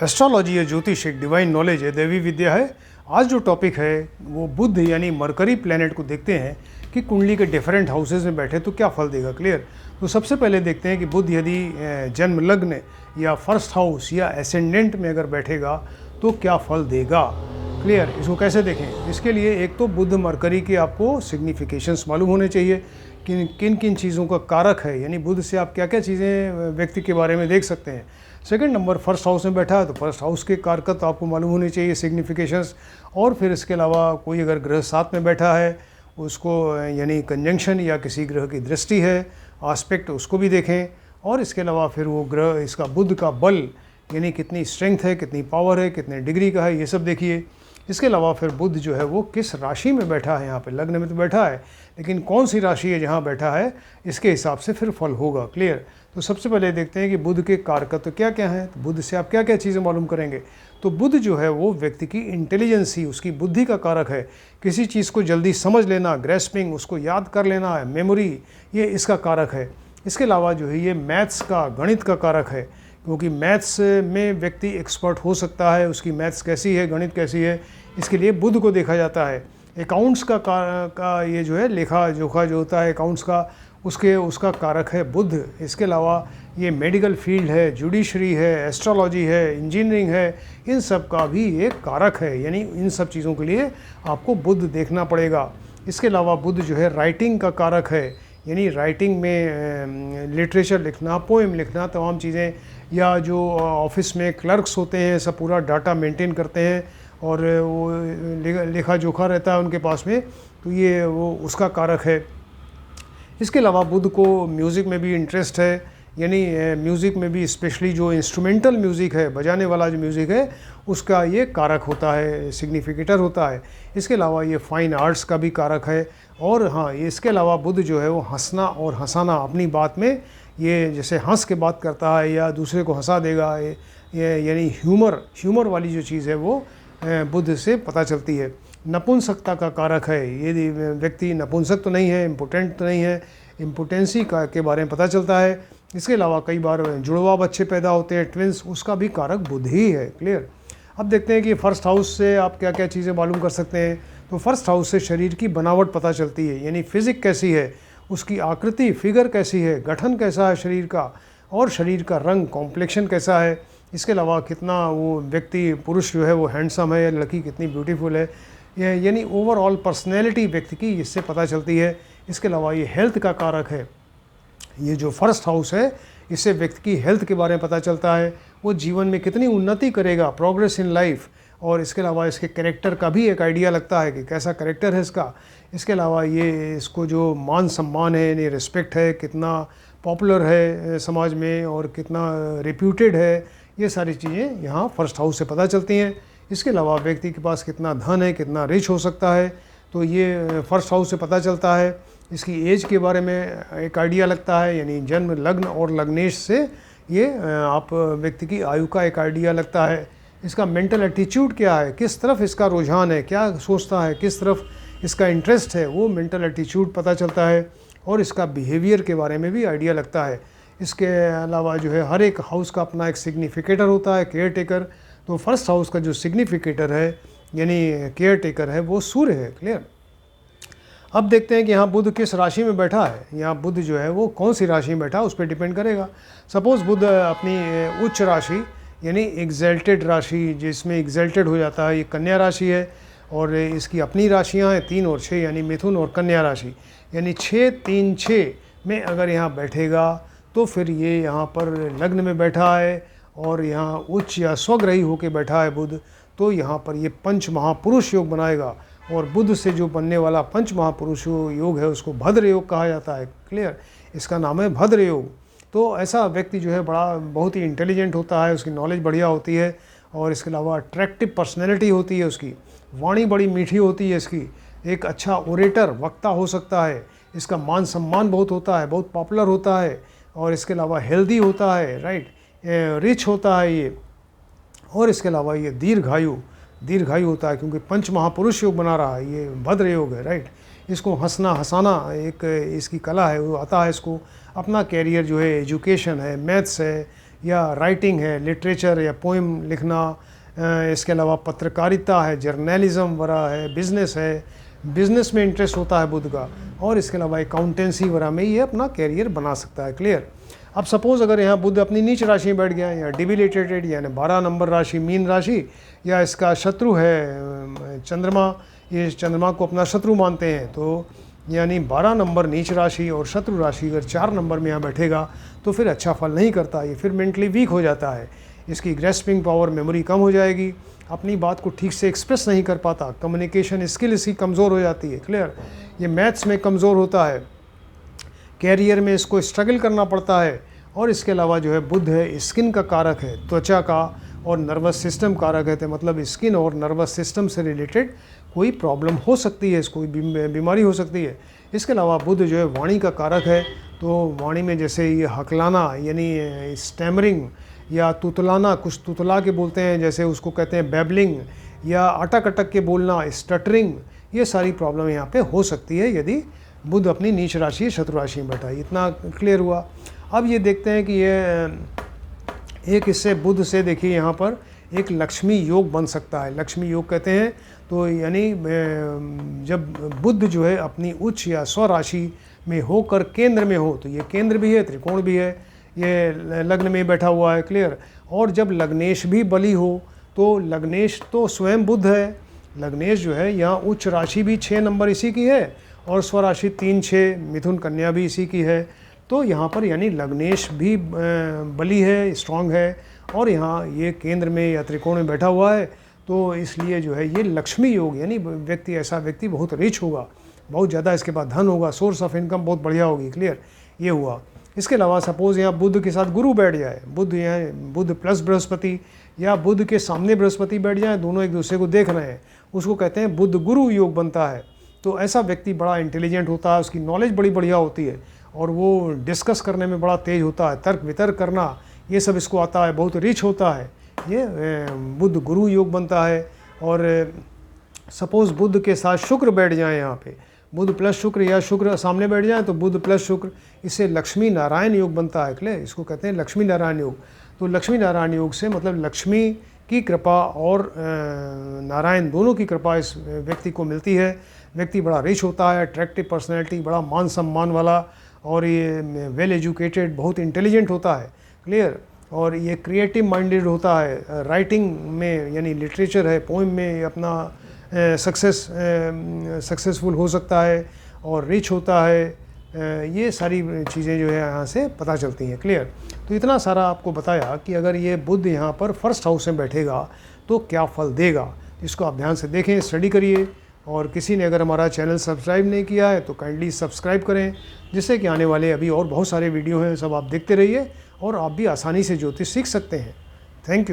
Astrology या ज्योतिष एक डिवाइन नॉलेज है, दैवी विद्या है। आज जो टॉपिक है वो बुध यानी मरकरी प्लेनेट को देखते हैं कि कुंडली के डिफरेंट हाउसेज में बैठे तो क्या फल देगा। क्लियर। तो सबसे पहले देखते हैं कि बुध यदि जन्म लग्न या फर्स्ट हाउस या एसेंडेंट में अगर बैठेगा तो क्या फल देगा। क्लियर। इसको कैसे देखें, इसके लिए एक तो बुध मरकरी के आपको सिग्निफिकेशंस मालूम होने चाहिए, किन किन चीज़ों का कारक है, यानी बुध से आप क्या क्या चीज़ें व्यक्ति के बारे में देख सकते हैं। सेकंड नंबर, फर्स्ट हाउस में बैठा है तो फर्स्ट हाउस के कारकत आपको मालूम होने चाहिए, सिग्निफिकेशंस। और फिर इसके अलावा कोई अगर ग्रह साथ में बैठा है उसको यानी कंजंक्शन या किसी ग्रह की दृष्टि है, आस्पेक्ट, उसको भी देखें। और इसके अलावा फिर वो ग्रह, इसका बुध का बल यानी कितनी स्ट्रेंथ है, कितनी पावर है, कितने डिग्री का है, ये सब देखिए। इसके अलावा फिर बुध जो है वो किस राशि में बैठा है, यहाँ पे लग्न में तो बैठा है लेकिन कौन सी राशि है जहाँ बैठा है, इसके हिसाब से फिर फल होगा। क्लियर। तो सबसे पहले देखते हैं कि बुध के कारकत्व तो क्या क्या हैं। तो बुध से आप क्या क्या चीज़ें मालूम करेंगे। तो बुध जो है वो व्यक्ति की इंटेलिजेंस ही, उसकी बुद्धि का कारक है। किसी चीज़ को जल्दी समझ लेना, ग्रेस्पिंग, उसको याद कर लेना है, मेमोरी, ये इसका कारक है। इसके अलावा जो है ये मैथ्स का, गणित का कारक है, क्योंकि मैथ्स में व्यक्ति एक्सपर्ट हो सकता है। उसकी मैथ्स कैसी है, गणित कैसी है, इसके लिए बुध को देखा जाता है। अकाउंट्स का ये जो है लेखा जोखा जो होता है अकाउंट्स का, उसका कारक है बुध। इसके अलावा ये मेडिकल फील्ड है, जुडिशरी है, एस्ट्रोलॉजी है, इंजीनियरिंग है, इन सब का भी एक कारक है, यानी इन सब चीज़ों के लिए आपको बुध देखना पड़ेगा। इसके अलावा बुध जो है राइटिंग का कारक है, यानी राइटिंग में लिटरेचर लिखना, पोएम लिखना, तमाम चीज़ें, या जो ऑफिस में क्लर्क्स होते हैं सब पूरा डाटा मेंटेन करते हैं और वो लेखा जोखा रहता है उनके पास में, तो ये वो उसका कारक है। इसके अलावा बुध को म्यूज़िक में भी इंटरेस्ट है, यानी म्यूज़िक में भी स्पेशली जो इंस्ट्रूमेंटल म्यूज़िक है, बजाने वाला जो म्यूज़िक है, उसका ये कारक होता है, सिग्निफिकेटर होता है। इसके अलावा ये फाइन आर्ट्स का भी कारक है। और हाँ, इसके अलावा बुध जो है वो हंसना और हंसाना, अपनी बात में ये जैसे हंस के बात करता है या दूसरे को हंसा देगा, ये यानी ह्यूमर वाली जो चीज़ है वो बुध से पता चलती है। नपुंसकता का कारक है, यदि व्यक्ति नपुंसक तो नहीं है, इम्पोटेंट तो नहीं है, इम्पोटेंसी का के बारे में पता चलता है। इसके अलावा कई बार जुड़वा बच्चे पैदा होते हैं, ट्विंस, उसका भी कारक बुध ही है। क्लियर। अब देखते हैं कि फर्स्ट हाउस से आप क्या क्या चीज़ें मालूम कर सकते हैं। तो फर्स्ट हाउस से शरीर की बनावट पता चलती है, यानी फिजिक कैसी है, उसकी आकृति, फिगर कैसी है, गठन कैसा है शरीर का, और शरीर का रंग, कॉम्प्लेक्शन कैसा है। इसके अलावा कितना वो व्यक्ति, पुरुष जो है वो हैंडसम है या लड़की कितनी ब्यूटीफुल है, यानी ओवरऑल पर्सनैलिटी व्यक्ति की इससे पता चलती है। इसके अलावा ये हेल्थ का कारक है, ये जो फर्स्ट हाउस है इससे व्यक्ति की हेल्थ के बारे में पता चलता है, वो जीवन में कितनी उन्नति करेगा, प्रोग्रेस इन लाइफ। और इसके अलावा इसके कैरेक्टर का भी एक आइडिया लगता है कि कैसा कैरेक्टर है इसका। इसके अलावा ये इसको जो मान सम्मान है, यानी रिस्पेक्ट है, कितना पॉपुलर है समाज में और कितना रिप्यूटेड है, ये सारी चीज़ें यहाँ फर्स्ट हाउस से पता चलती हैं। इसके अलावा व्यक्ति के पास कितना धन है, कितना रिच हो सकता है, तो ये फर्स्ट हाउस से पता चलता है। इसकी एज के बारे में एक आइडिया लगता है, यानी जन्म लग्न और लग्नेश से ये आप व्यक्ति की आयु का एक आइडिया लगता है। इसका मेंटल एटीट्यूड क्या है, किस तरफ इसका रुझान है, क्या सोचता है, किस तरफ इसका इंटरेस्ट है, वो मेंटल एटीट्यूड पता चलता है। और इसका बिहेवियर के बारे में भी आइडिया लगता है। इसके अलावा जो है हर एक हाउस का अपना एक सिग्निफिकेटर होता है, केयर टेकर। तो फर्स्ट हाउस का जो सिग्निफिकेटर है यानी केयर टेकर है वो सूर्य है। क्लियर। अब देखते हैं कि यहाँ बुध किस राशि में बैठा है। यहाँ बुध जो है वो कौन सी राशि में बैठा है उस पर डिपेंड करेगा। सपोज़ बुध अपनी उच्च राशि यानी एग्जल्टेड राशि, जिसमें एग्जल्टेड हो जाता है, ये कन्या राशि है और इसकी अपनी राशियाँ हैं 3 और 6, यानी मिथुन और कन्या राशि, यानी 6, 3, 6 में अगर यहाँ बैठेगा तो फिर ये यहाँ पर लग्न में बैठा है और यहाँ उच्च या स्वग्रही होकर बैठा है बुध, तो यहाँ पर ये पंच महापुरुष योग बनाएगा। और बुध से जो बनने वाला पंच महापुरुष योग है उसको भद्र योग कहा जाता है। क्लियर। इसका नाम है भद्र योग। तो ऐसा व्यक्ति जो है बहुत ही इंटेलिजेंट होता है, उसकी नॉलेज बढ़िया होती है और इसके अलावा अट्रैक्टिव पर्सनैलिटी होती है, उसकी वाणी बड़ी मीठी होती है, इसकी एक अच्छा ओरेटर, वक्ता हो सकता है, इसका मान सम्मान बहुत होता है, बहुत पॉपुलर होता है, और इसके अलावा हेल्दी होता है, राइट, रिच होता है ये। और इसके अलावा ये दीर्घायु होता है, क्योंकि पंच महापुरुष योग बना रहा है, ये भद्र योग है, राइट। इसको हंसना हंसाना एक इसकी कला है, वो आता है इसको। अपना कैरियर जो है, एजुकेशन है, मैथ्स है, या राइटिंग है, लिटरेचर या पोइम लिखना, इसके अलावा पत्रकारिता है, जर्नलिज्म वगैरह है, बिज़नेस है, बिज़नेस में इंटरेस्ट होता है बुध का, और इसके अलावा अकाउंटेंसी वगैरह में ये अपना कैरियर बना सकता है। क्लियर। अब सपोज़ अगर यहाँ बुध अपनी नीच राशि में बैठ गया या डिबिलिटेटेड यानी 12 नंबर राशि मीन राशि, या इसका शत्रु है चंद्रमा, ये चंद्रमा को अपना शत्रु मानते हैं, तो यानी 12 नंबर नीच राशि और शत्रु राशि अगर 4 नंबर में यहाँ बैठेगा तो फिर अच्छा फल नहीं करता, ये फिर मेंटली वीक हो जाता है, इसकी ग्रेस्पिंग पावर, मेमोरी कम हो जाएगी, अपनी बात को ठीक से एक्सप्रेस नहीं कर पाता, कम्युनिकेशन स्किल इसकी कमज़ोर हो जाती है। क्लियर। ये मैथ्स में कमज़ोर होता है, कैरियर में इसको स्ट्रगल करना पड़ता है, और इसके अलावा जो है बुध है स्किन का कारक है, त्वचा का, और नर्वस सिस्टम कारक है, तो मतलब स्किन और नर्वस सिस्टम से रिलेटेड कोई प्रॉब्लम हो सकती है, कोई बीमारी हो सकती है। इसके अलावा बुध जो है वाणी का कारक है, तो वाणी में जैसे ये हकलाना यानी स्टैमरिंग या तुतलाना, कुछ तुतला के बोलते हैं, जैसे उसको कहते हैं बैबलिंग, या अटक अटक के बोलना, स्टटरिंग, ये सारी प्रॉब्लम यहाँ पे हो सकती है यदि बुध अपनी नीच राशि शत्रु राशि में बैठा है। इतना क्लियर हुआ। अब ये देखते हैं कि ये एक इससे बुध से देखिए यहाँ पर एक लक्ष्मी योग बन सकता है। लक्ष्मी योग कहते हैं तो यानी जब बुध जो है अपनी उच्च या स्वराशि में होकर केंद्र में हो, तो ये केंद्र भी है, त्रिकोण भी है, ये लग्न में बैठा हुआ है। क्लियर। और जब लग्नेश भी बली हो, तो लग्नेश तो स्वयं बुध है, लग्नेश जो है यहाँ उच्च राशि भी 6 नंबर इसी की है, और स्वराशि 3, 6 मिथुन कन्या भी इसी की है, तो यहाँ पर यानी लग्नेश भी बली है, स्ट्रांग है, और यहाँ ये केंद्र में या त्रिकोण में बैठा हुआ है, तो इसलिए जो है ये लक्ष्मी योग, यानी व्यक्ति ऐसा व्यक्ति बहुत रिच होगा, बहुत ज़्यादा इसके पास धन होगा, सोर्स ऑफ इनकम बहुत बढ़िया होगी। क्लियर। ये हुआ। इसके अलावा सपोज़ यहाँ बुध के साथ गुरु बैठ जाए, बुध यहाँ बुध प्लस बृहस्पति, या बुध के सामने बृहस्पति बैठ जाए, दोनों एक दूसरे को देख रहे हैं, उसको कहते हैं बुध गुरु योग बनता है। तो ऐसा व्यक्ति बड़ा इंटेलिजेंट होता है, उसकी नॉलेज बड़ी बढ़िया होती है, और वो डिस्कस करने में बड़ा तेज होता है, तर्क वितर्क करना ये सब इसको आता है, बहुत रिच होता है, ये बुध गुरु योग बनता है। और सपोज़ बुध के साथ शुक्र बैठ जाए यहाँ पे, बुध प्लस शुक्र या शुक्र सामने बैठ जाए तो बुध प्लस शुक्र, इससे लक्ष्मी नारायण योग बनता है। क्लियर। इसको कहते हैं लक्ष्मी नारायण योग। तो लक्ष्मी नारायण योग से मतलब लक्ष्मी की कृपा और नारायण दोनों की कृपा इस व्यक्ति को मिलती है। व्यक्ति बड़ा रिच होता है, अट्रैक्टिव पर्सनैलिटी, बड़ा मान सम्मान वाला, और ये वेल एजुकेटेड, बहुत इंटेलिजेंट होता है। क्लियर। और ये क्रिएटिव माइंडेड होता है, राइटिंग में यानी लिटरेचर है, पोइम में अपना सक्सेसफुल हो सकता है, और रिच होता है। ये सारी चीज़ें जो है यहाँ से पता चलती हैं। क्लियर। तो इतना सारा आपको बताया कि अगर ये बुध यहाँ पर फर्स्ट हाउस में बैठेगा तो क्या फल देगा, इसको आप ध्यान से देखें, स्टडी करिए। और किसी ने अगर हमारा चैनल सब्सक्राइब नहीं किया है तो काइंडली सब्सक्राइब करें, जिससे कि आने वाले अभी और बहुत सारे वीडियो हैं, सब आप देखते रहिए और आप भी आसानी से ज्योतिष सीख सकते हैं। Thank you.